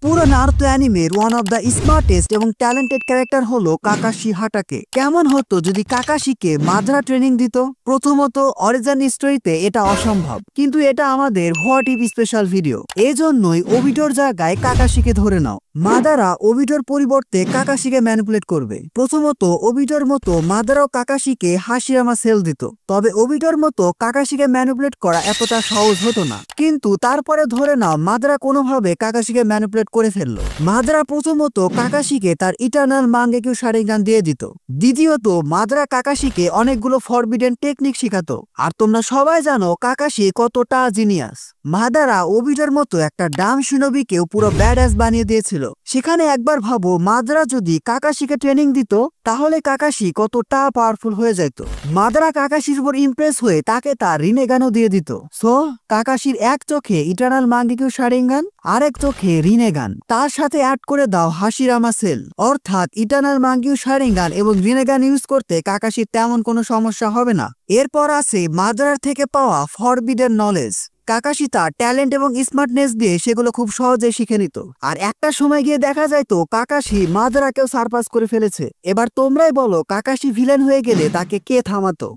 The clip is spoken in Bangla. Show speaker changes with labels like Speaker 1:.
Speaker 1: পুরো নারুতো অ্যানিমের ওয়ান অফ দ্য স্মার্টেস্ট এবং ট্যালেন্টেড ক্যারেক্টার হলো কাকাশি হাটাকে। কেমন হতো যদি কাকাশিকে মাদ্রা ট্রেনিং দিত? প্রথমত অরিজিন স্টোরিতে এটা অসম্ভব, কিন্তু এটা আমাদের হোয়াট ইফ স্পেশাল ভিডিও। এজন্যই ওবিটোর জায়গায় কাকাশিকে ধরে নাও। মাদারা ওবিটোর পরিবর্তে কাকাশিকে ম্যানিপুলেট করবে। প্রথমত ওবিটোর মতো মাদারাও কাকাশিকে হাশিরামা সেল দিত, তবে ওবিটোর মতো কাকাশিকে ম্যানিপুলেট করা এতটা সহজ হতো না। কিন্তু তারপরে ধরে নাও মাদারা কোনোভাবে কাকাশিকে ম্যানিপুলেট করে ফেললো। মাদারা প্রথমত কাকাশিকে তার ইটারনাল মাঙ্গেকিউ শারিঙ্গান দিয়ে দিত। দ্বিতীয়ত মাদারা কাকাশিকে অনেকগুলো ফরবিডেন টেকনিক শিখাতো। আর তোমরা সবাই জানো কাকাশি কতটা জিনিয়াস। মাদারা ওবিটোর মতো একটা ডাম শিনোবিকেও পুরো ব্যাডাস বানিয়ে দিয়েছিল। সেখানে একবার ভাবো মাদারা যদি কাকাশিকে ট্রেনিং দিত, তাহলে কাকাশি কতটা পাওয়ারফুল হয়ে যেত। মাদারা কাকাশির উপর ইমপ্রেস হয়ে তাকে তার রিনেগানও দিয়ে দিত। সো কাকাশির এক চোখে ইটারনাল মাঙ্গেকিউ শারিঙ্গান, আরেক চোখে রিনেগান, তার সাথে অ্যাড করে দাও হাশিরামা সেল। অর্থাৎ ইটারনাল মাঙ্গেকিউ শারিঙ্গান এবং রিনেগান ইউজ করতে কাকাশির তেমন কোনো সমস্যা হবে না। এরপর আছে মাদারার থেকে পাওয়া ফরবিডেন নলেজ। কাকাশি তার ট্যালেন্ট এবং স্মার্টনেস দিয়ে সেগুলো খুব সহজে শিখে নিত। আর একটা সময় গিয়ে দেখা যায় তো কাকাশি মাদারাকেও সারপাস করে ফেলেছে। এবার তোমরাই বলো কাকাশি ভিলেন হয়ে গেলে তাকে কে থামাতো?